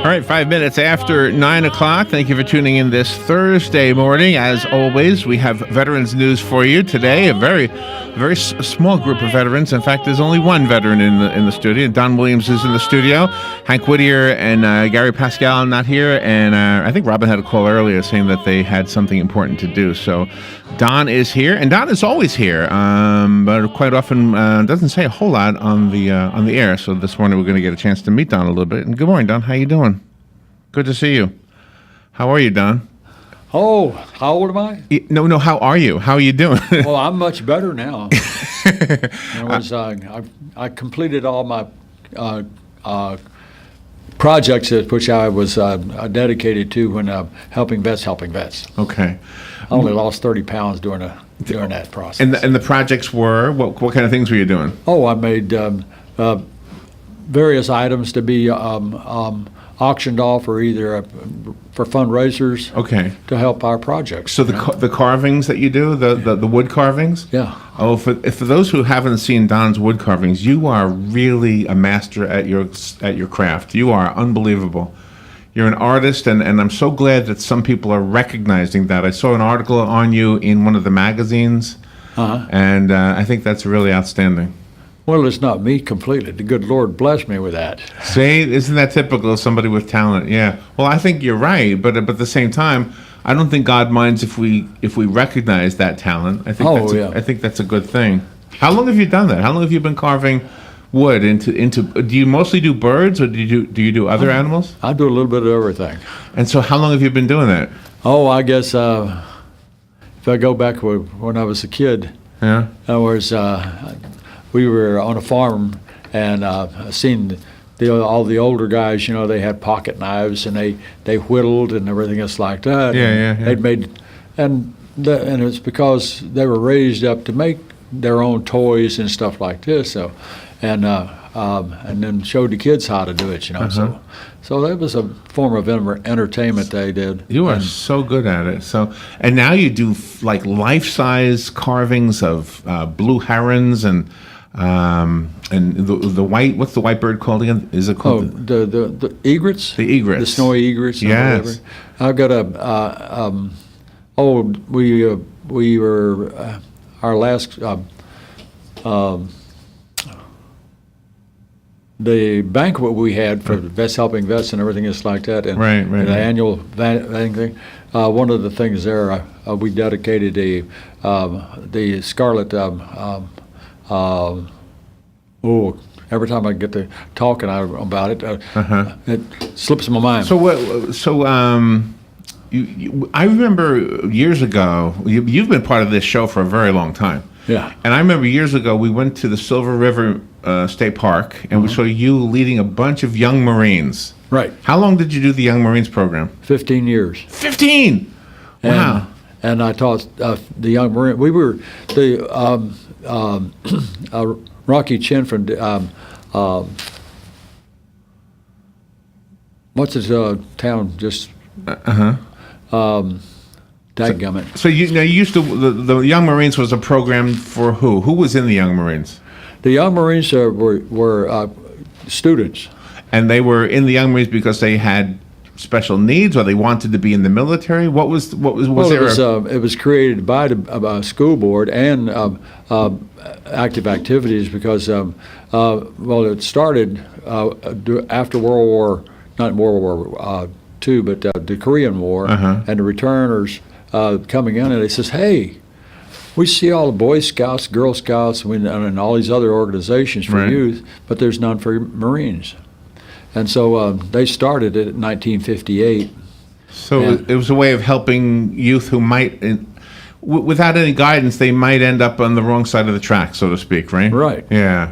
All right, 5 minutes after 9 o'clock. Thank you for tuning in this Thursday morning. As always, we have veterans news for you today. A very small group of veterans. In fact, there's only one veteran in the studio. Don Williams is in the studio. Hank Whittier and Gary Pascal not here. And I think Robin had a call earlier saying that they had something important to do. So Don is here, and Don is always here, but quite often doesn't say a whole lot on the air. So this morning we're going to get a chance to meet Don a little bit. And good morning, Don. How you doing? Good to see you. How are you, Don? Oh, how old am I? No. How are you? How are you doing? Well, I'm much better now. I completed all my projects which I was dedicated to when helping vets. Okay. I only lost 30 pounds during that process. And the projects were what kind of things were you doing? Oh, I made various items to be auctioned off or either for fundraisers. Okay. To help our projects. So the carvings that you do, the wood carvings? Yeah. Oh, for those who haven't seen Don's wood carvings, you are really a master at your craft. You are unbelievable. You're an artist, and I'm so glad that some people are recognizing that. I saw an article on you in one of the magazines, and I think that's really outstanding. Well, it's not me completely. The good Lord blessed me with that. See, isn't that typical of somebody with talent? Yeah. Well, I think you're right, but at the same time, I don't think God minds if we recognize that talent. I think that's a good thing. How long have you done that? How long have you been carving wood into? Do you mostly do birds, or do you do other animals? I do a little bit of everything. And so, how long have you been doing that? Oh, I guess if I go back when I was a kid, yeah, we were on a farm and seen all the older guys. You know, they had pocket knives and they whittled and everything else like that. Yeah. They'd made and it's because they were raised up to make their own toys and stuff like this. So, and then showed the kids how to do it. You know, so that was a form of entertainment they did. You are so good at it. So, and now you do like life-size carvings of blue herons and the white. What's the white bird called again? Is it called the egrets? The egrets, the snowy egrets. Yes. I've got we were our last the banquet we had for Vets Helping Vets and everything is like that, and the annual thing. One of the things there, we dedicated the scarlet. Every time I get to talking about it, it slips my mind. I remember years ago. You've been part of this show for a very long time. Yeah. And I remember years ago we went to the Silver River State Park, and we saw you leading a bunch of young Marines. Right. How long did you do the Young Marines program? 15 years. 15. Wow. And I taught the young Marine. We were the Rocky Chin from what's his town? Just dadgummit. So you used to the Young Marines was a program for who? Who was in the Young Marines? The Young Marines were students, and they were in the Young Marines because they had special needs, or they wanted to be in the military. What was there? It was created by the school board and active activities because it started after not World War II, but the Korean War, and the returners coming in, and they says, "Hey, we see all the Boy Scouts, Girl Scouts, and all these other organizations for youth, but there's none for Marines." And so they started it in 1958. So it was a way of helping youth who might, without any guidance, they might end up on the wrong side of the track, so to speak, right? Right. Yeah.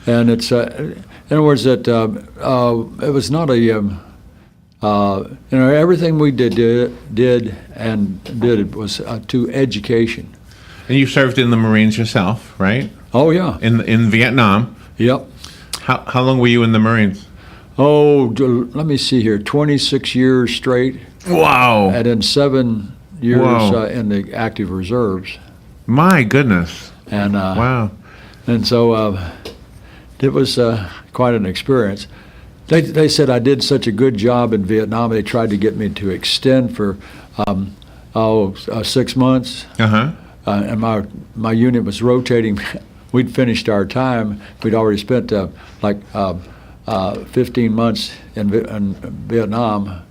And it's, in other words, that it was not everything we did was to education. And you served in the Marines yourself, right? Oh yeah. In Vietnam. Yep. How long were you in the Marines? Oh, let me see here. 26 years straight. Wow. And then 7 years in the active reserves. My goodness. And wow. And so it was quite an experience. They said I did such a good job in Vietnam. They tried to get me to extend for 6 months. And my unit was rotating. We'd finished our time. We'd already spent 15 months in Vietnam,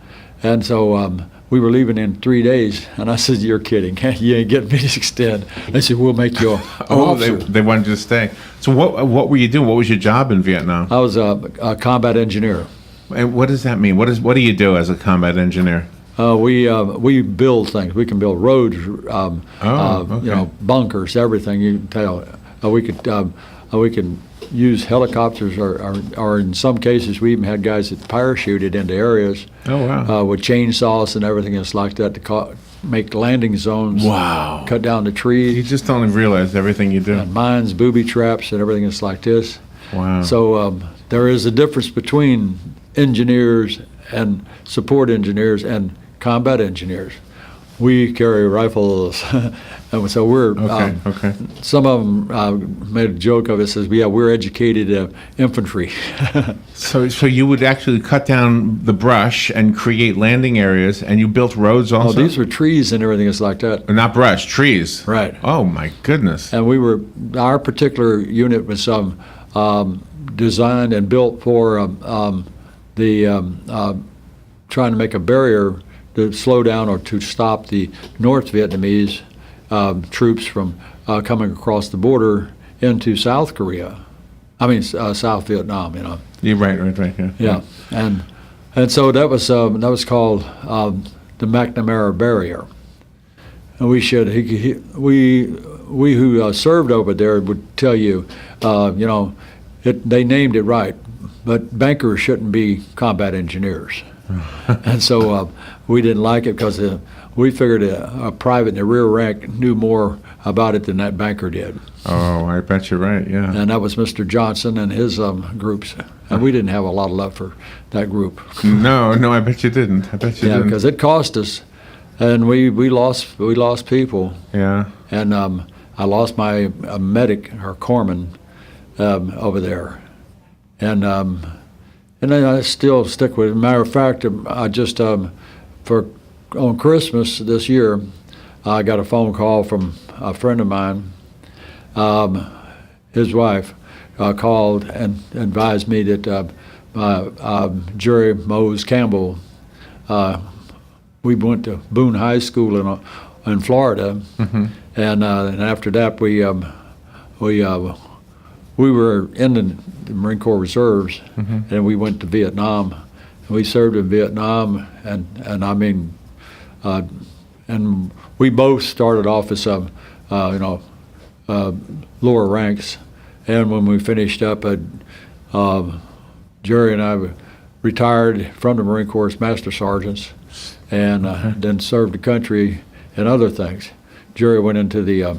and so we were leaving in 3 days. And I said, "You're kidding? You ain't getting me to extend." They said, "We'll make you an officer." They wanted you to stay. So what were you doing? What was your job in Vietnam? I was a combat engineer. And what does that mean? What do you do as a combat engineer? We build things. We can build roads, Okay. bunkers, everything. You can tell. We can use helicopters, or in some cases, we even had guys that parachuted into areas. Oh wow! With chainsaws and everything else like that to make landing zones. Wow! Cut down the You trees. just don't realize everything you do. And mines, booby traps, and everything else like this. Wow! So there is a difference between engineers and support engineers and combat engineers. We carry rifles, and so we're. Okay. Some of them made a joke of it. Says, "Yeah, we're educated infantry." So you would actually cut down the brush and create landing areas, and you built roads also. Oh, these were trees and everything else like that. Not brush, trees. Right. Oh my goodness. And our particular unit was designed and built for trying to make a barrier to slow down or to stop the North Vietnamese troops from coming across the border into South Korea. I mean, South Vietnam. You're right. Yeah. Yeah, and so that was called the McNamara Barrier. And we who served over there would tell you, they named it right, but bankers shouldn't be combat engineers. And so we didn't like it because we figured a private in the rear rank knew more about it than that banker did. Oh, I bet you're right, yeah. And that was Mr. Johnson and his groups. And we didn't have a lot of love for that group. No, I bet you didn't. Yeah, because it cost us, and we lost people. Yeah. And I lost my medic, or corpsman, over there. And then I still stick with it. Matter of fact, I just on Christmas this year, I got a phone call from a friend of mine. His wife called and advised me that Jerry Mose Campbell. We went to Boone High School in Florida, and after that we were in the Marine Corps Reserves, and we went to Vietnam. And we served in Vietnam, and I mean, and we both started off as lower ranks. And when we finished up, Jerry and I retired from the Marine Corps as Master Sergeants, and then served the country in other things. Jerry went into the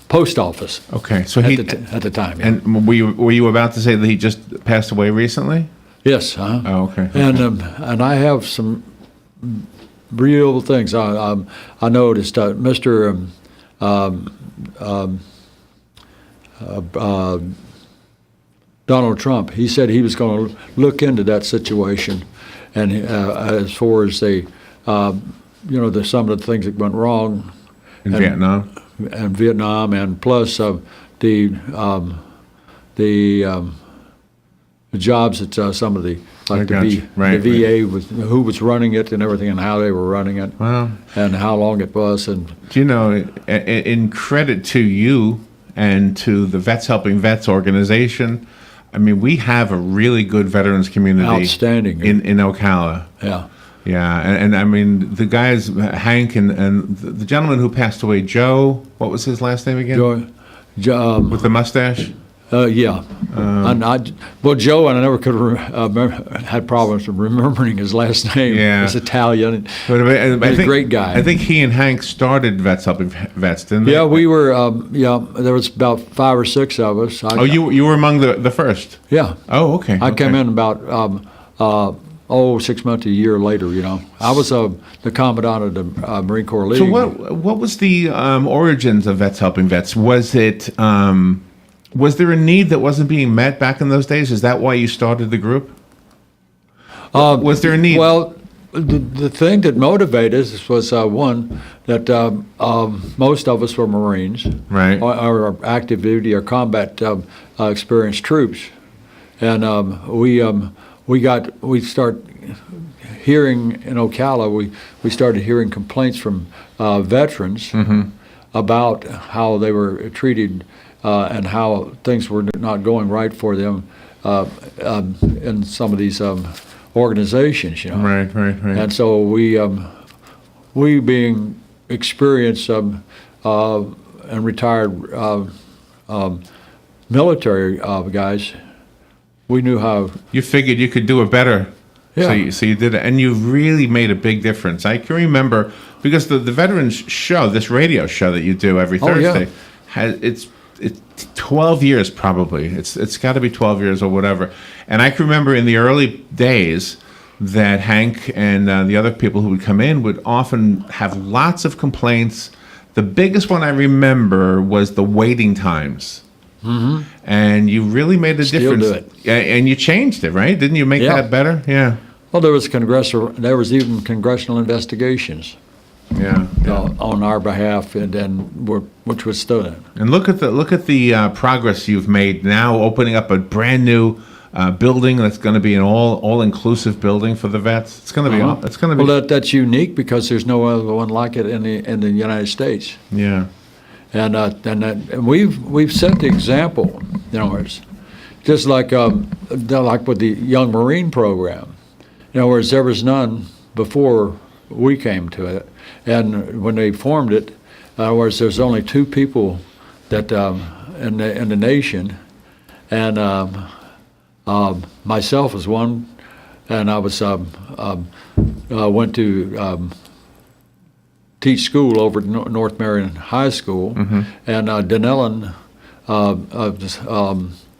post office. Okay, so at the time. Yeah. And were you about to say that he just passed away recently? Yes. Oh, okay. And I have some real things. I noticed Mr. Donald Trump. He said he was going to look into that situation, and as far as some of the things that went wrong in Vietnam. And Vietnam, and plus the jobs that some of the VA who was running it and everything, and how they were running it, wow, and how long it was. And in credit to you and to the Vets Helping Vets organization, I mean, we have a really good veterans community. Outstanding in Ocala. Yeah. Yeah, and I mean, the guys, Hank and the gentleman who passed away, Joe, what was his last name again? Joe. With the mustache? Yeah. Joe, and I never could had problems remembering his last name. Yeah. He's Italian. But He's a great guy. I think he and Hank started Vets Helping Vets, didn't they? Yeah, we were, there was about 5 or 6 of us. You were among the first? Yeah. Oh, okay. I came in about 6 months, a year later. I was the commandant of the Marine Corps League. So what was the origins of Vets Helping Vets? Was it was there a need that wasn't being met back in those days? Is that why you started the group? Was there a need? Well, the thing that motivated us was one that most of us were Marines, Right. or active duty or combat experienced troops, and we start hearing in Ocala. We started hearing complaints from veterans about how they were treated and how things were not going right for them in some of these organizations, Right. And so we being experienced and retired military guys, we knew how. You figured you could do it better. Yeah. So you did it, and you really made a big difference. I can remember because the Veterans Show, this radio show that you do every Thursday, it's 12 years probably. It's got to be 12 years or whatever. And I can remember in the early days that Hank and the other people who would come in would often have lots of complaints. The biggest one I remember was the waiting times. Mm-hmm. And you really made a difference. Do it. And you changed it, right? Didn't you make that better? Yeah. Well, there was even congressional investigations. Yeah. On our behalf, and then which was stood. And look at the progress you've made now, opening up a brand new building that's going to be an all inclusive building for the vets. It's going to be. It's going to be. Well, that's unique because there's no other one like it in the United States. Yeah. And we've set the example. It's just like with the Young Marine program. Whereas there was none before we came to it. And when they formed it, whereas there's only two people that in the nation, and myself was one, and I was went to teach school over at North Marion High School, and Denellen,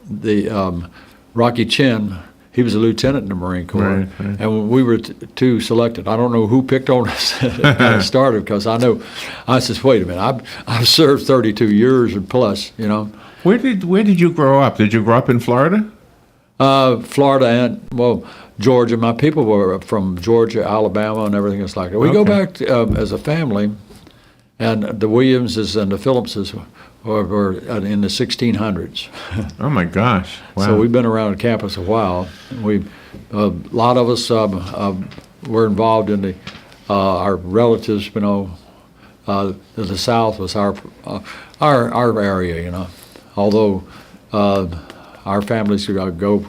the Rocky Chin. He was a lieutenant in the Marine Corps, right. And we were two selected. I don't know who picked on us at the start because I said, wait a minute, I've served 32 years and plus, Where did you grow up? Did you grow up in Florida? Florida and Georgia. My people were from Georgia, Alabama, and everything else like that. We go back as a family, and the Williamses and the Phillipses were in the 1600s. Oh my gosh! Wow. So we've been around the campus a while. A lot of us were involved in our relatives. The South was our area. Although our families go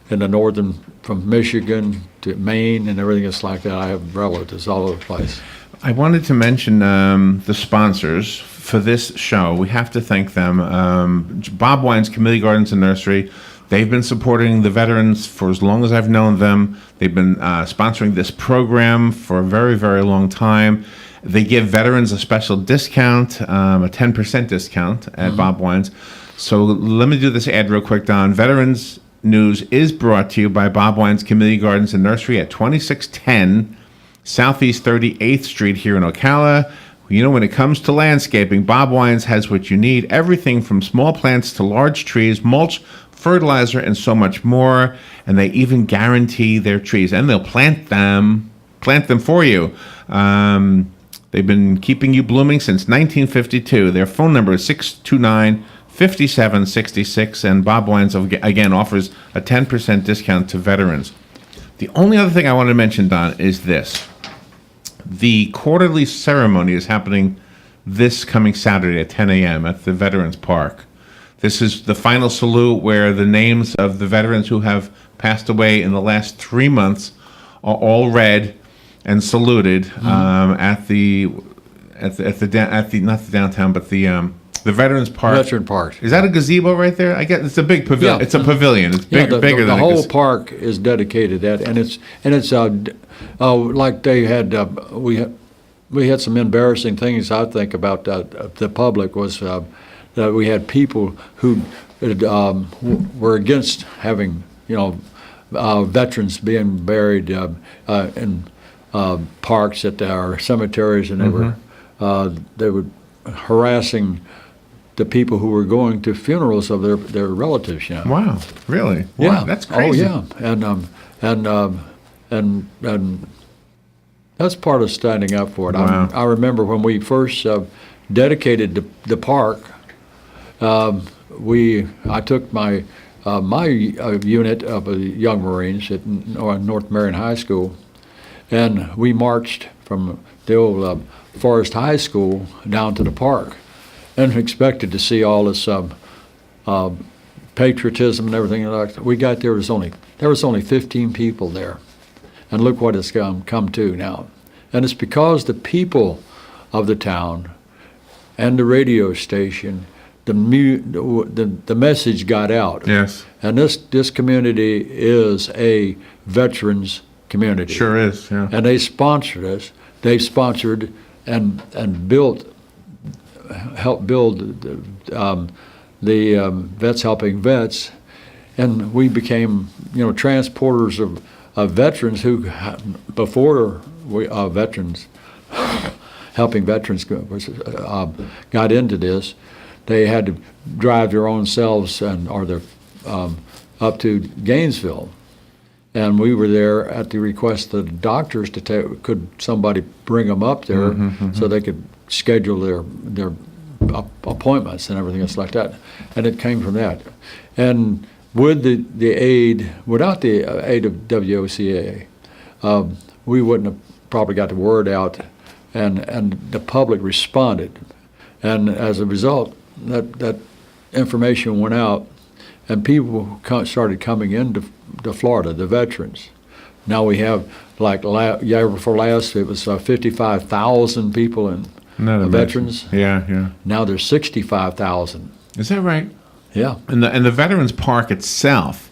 in the northern from Michigan to Maine and everything else like that. I have relatives all over the place. I wanted to mention the sponsors for this show. We have to thank them. Bob Wine's Community Gardens and Nursery. They've been supporting the veterans for as long as I've known them. They've been sponsoring this program for a very, very long time. They give veterans a special discount, a 10% discount at Bob Wine's. So let me do this ad real quick, Don. Veterans News is brought to you by Bob Wine's Community Gardens and Nursery at 2610 Southeast 38th Street here in Ocala. When it comes to landscaping, Bob Wines has what you need. Everything from small plants to large trees, mulch, fertilizer, and so much more. And they even guarantee their trees. And they'll plant them for you. They've been keeping you blooming since 1952. Their phone number is 629-5766. And Bob Wines, again, offers a 10% discount to veterans. The only other thing I want to mention, Don, is this. The quarterly ceremony is happening this coming Saturday at 10 a.m. at the Veterans Park. This is the final salute where the names of the veterans who have passed away in the last 3 months are all read and saluted at the not the downtown, but the Veterans Park. Veteran Park. Is that a gazebo right there? I guess it's a big pavilion. Yeah. It's a pavilion. It's bigger than the whole park is dedicated to that, and it's like they had we had some embarrassing things. I think about the public was that we had people who were against having veterans being buried in parks at our cemeteries, and they were harassing the people who were going to funerals of their relatives. Wow, really? Yeah, wow, that's crazy. Oh yeah, and that's part of standing up for it. Wow. I remember when we first dedicated the park. I took my unit of young Marines at North Marion High School, and we marched from the old Forest High School down to the park, and expected to see all this patriotism and everything like that. We got there, there was only 15 people there, and look what it's come to now. And it's because the people of the town and the radio station, the message got out. Yes. And this community is a veterans community. Sure is, yeah. And they sponsored us. They sponsored and helped build the Vets Helping Vets, and we became transporters of veterans who before veterans helping veterans got into this. They had to drive their own selves up to Gainesville, and we were there at the request of the doctors could somebody bring them up there so they could schedule their appointments and everything else like that, and it came from that. And with without the aid of WOCA, we wouldn't have probably got the word out, and the public responded, and as a result, that information went out, and people started coming into Florida, the veterans. Now we have, like year before last, it was 55,000 people in veterans. Yeah. Now there's 65,000. Is that right? Yeah. And the Veterans Park itself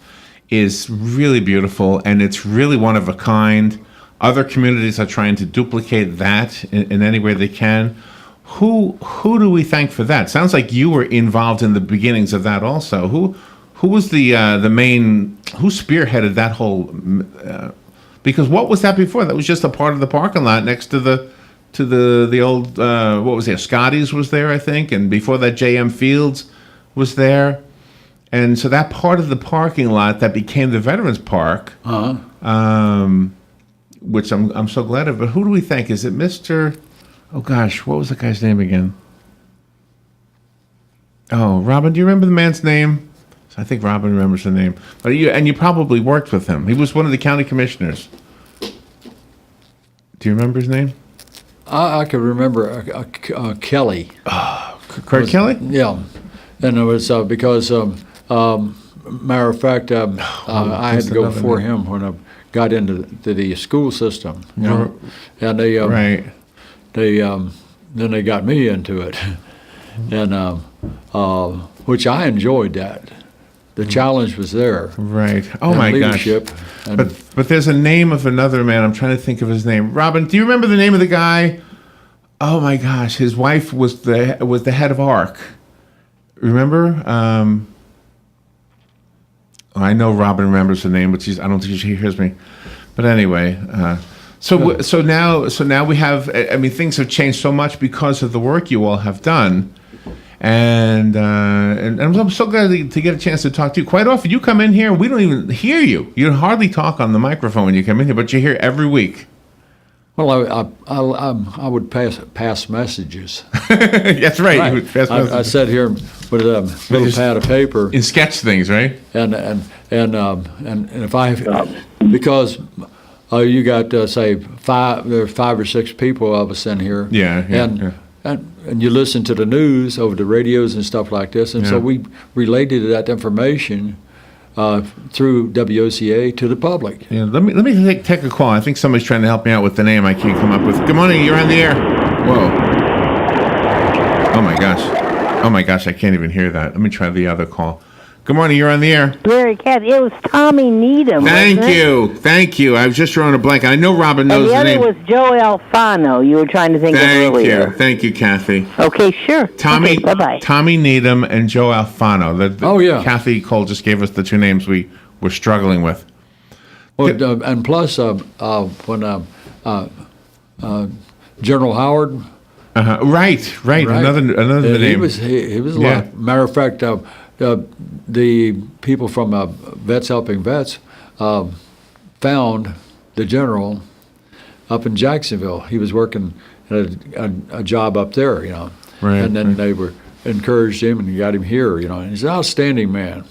is really beautiful, and it's really one of a kind. Other communities are trying to duplicate that in any way they can. Who do we thank for that? Sounds like you were involved in the beginnings of that also. Who was the main? Who spearheaded that whole? Because what was that before? That was just a part of the parking lot next to the old what was there? Scotty's was there, I think, and before that, J.M. Fields was there, and so that part of the parking lot that became the Veterans Park, which I'm so glad of. But who do we thank? Is it Mr.? Oh gosh, what was the guy's name again? Oh, Robin, do you remember the man's name? I think Robin remembers the name. But you probably worked with him. He was one of the county commissioners. Do you remember his name? I could remember Kelly. Kurt Kelly? Yeah, and it was because, matter of fact, I had to go before him when I got into the school system. And they right. Then they got me into it, and which I enjoyed that. The challenge was there. Right. Oh my gosh. But there's a name of another man. I'm trying to think of his name. Robin, do you remember the name of the guy? Oh my gosh, his wife was the head of ARC. Remember? I know Robin remembers the name, but I don't think she hears me. But anyway, so now we have. I mean, things have changed so much because of the work you all have done. And I'm so glad to get a chance to talk to you. Quite often, you come in here, we don't even hear you. You hardly talk on the microphone when you come in here, but you're here every week. Well, I would pass messages. That's right. Right. You would pass messages. I sat here with a little pad of paper and sketch things, right? And if because you got say there are 5 or 6 people of us in here. Yeah. And you listen to the news over the radios and stuff like this, and so we related that information through WOCA to the public. Yeah, let me take a call. I think somebody's trying to help me out with the name I can't come up with. Good morning, you're on the air. Whoa. Oh my gosh, I can't even hear that. Let me try the other call. Good morning, you're on the air. Very cat. It was Tommy Needham. Thank you. I was just drawing a blank. I know Robin knows the name. And the other was Joe Alfano. You were trying to think of earlier. Thank you, Kathy. Okay, sure. Tommy, bye-bye. Tommy Needham and Joe Alfano. Oh, yeah. Kathy Cole just gave us the 2 names we were struggling with. Well, and plus, when General Howard. Right. Another He name. was he was a lot. Matter of fact, the people from Vets Helping Vets found the general up in Jacksonville. He was working at a job up there, Right, and then they encouraged him and got him here, and he's an outstanding man.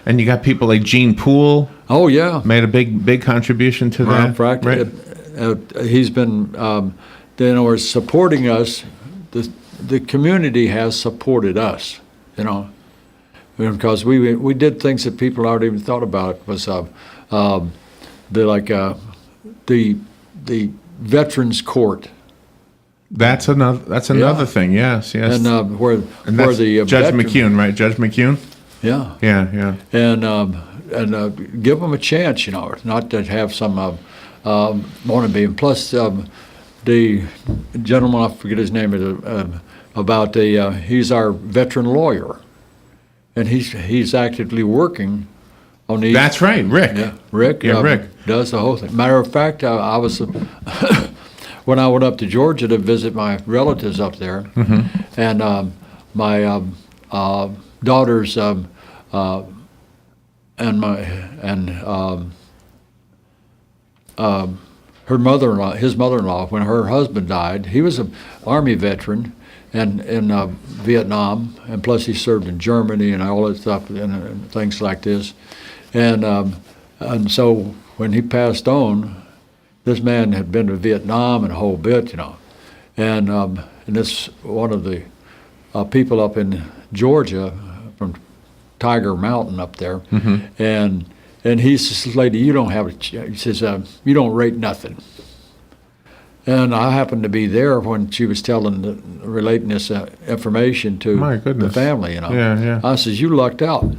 And you got people like Gene Poole. Oh yeah, Made a big contribution to that. In fact, right. He's been supporting us. The community has supported us, because we did things that people already even thought about. It was the Veterans Court. That's another thing. Yes. And where that's the Judge McCune, right? Judge McCune. Yeah. Yeah. And give them a chance, not to have some wannabe. And plus, the gentleman, I forget his name, he's our veteran lawyer, and he's actively working on these. That's right, Rick. Yeah, Rick. Rick does the whole thing. Matter of fact, I was when I went up to Georgia to visit my relatives up there, and my daughters his mother-in-law, when her husband died, he was an Army veteran, and in Vietnam, and plus he served in Germany and all that stuff and things like this, and so when he passed on, this man had been to Vietnam and a whole bit, and this one of the people up in Georgia from Tiger Mountain up there, and he says, "Lady, you don't have he says, you don't rate nothing." And I happened to be there when she was relating this information to the family, Yeah. I says, "You lucked out."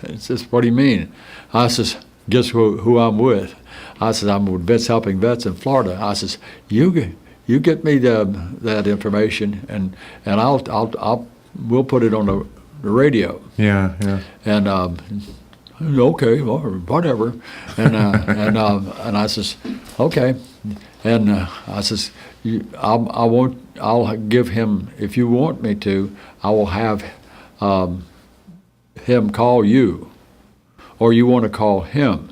He says, "What do you mean?" I says, "Guess who I'm with?" I says, "I'm with Vets Helping Vets in Florida." I says, "You get me that information, and we'll put it on the radio." Yeah. And okay, well, whatever. And I says, okay. And I says, I'll give him, if you want me to, I will have him call you, or you want to call him,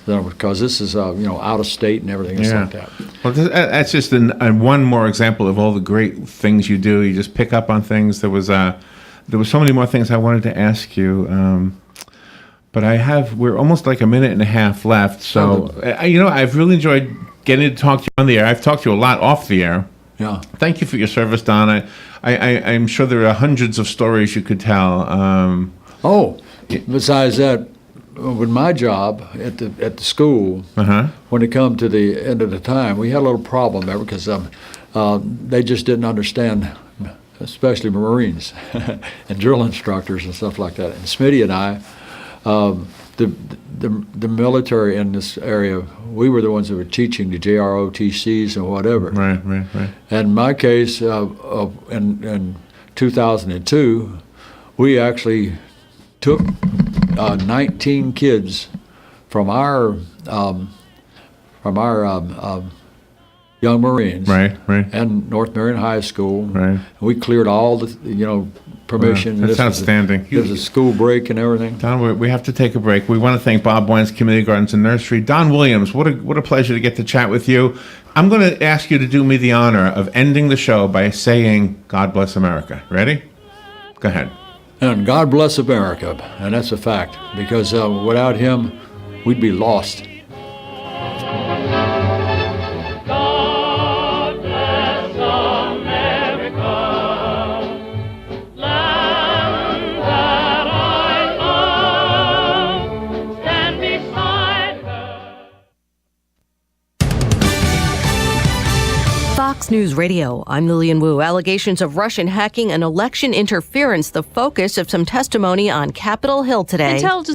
because this is out of state and everything like that. Well, that's just one more example of all the great things you do. You just pick up on things. There was so many more things I wanted to ask you. But we're almost like a minute and a half left. So, I've really enjoyed getting to talk to you on the air. I've talked to you a lot off the air. Yeah. Thank you for your service, Don. I'm sure there are hundreds of stories you could tell. Besides that, with my job at the school, when it come to the end of the time, we had a little problem there because they just didn't understand, especially Marines and drill instructors and stuff like that. And Smitty and I, the military in this area, we were the ones that were teaching the JROTCs and whatever. Right. And in my case, in 2002, we actually took 19 kids from our young Marines, right, and North Marion High School. Right. We cleared all the permission. Wow, that's outstanding. There was a school break and everything. Don, we have to take a break. We want to thank Bob Wines Community Gardens and Nursery. Don Williams, what a pleasure to get to chat with you. I'm going to ask you to do me the honor of ending the show by saying, "God bless America." Ready? Go ahead. And God bless America, and that's a fact, because without him, we'd be lost. Fox News Radio, I'm Lillian Wu. Allegations of Russian hacking and election interference, the focus of some testimony on Capitol Hill today.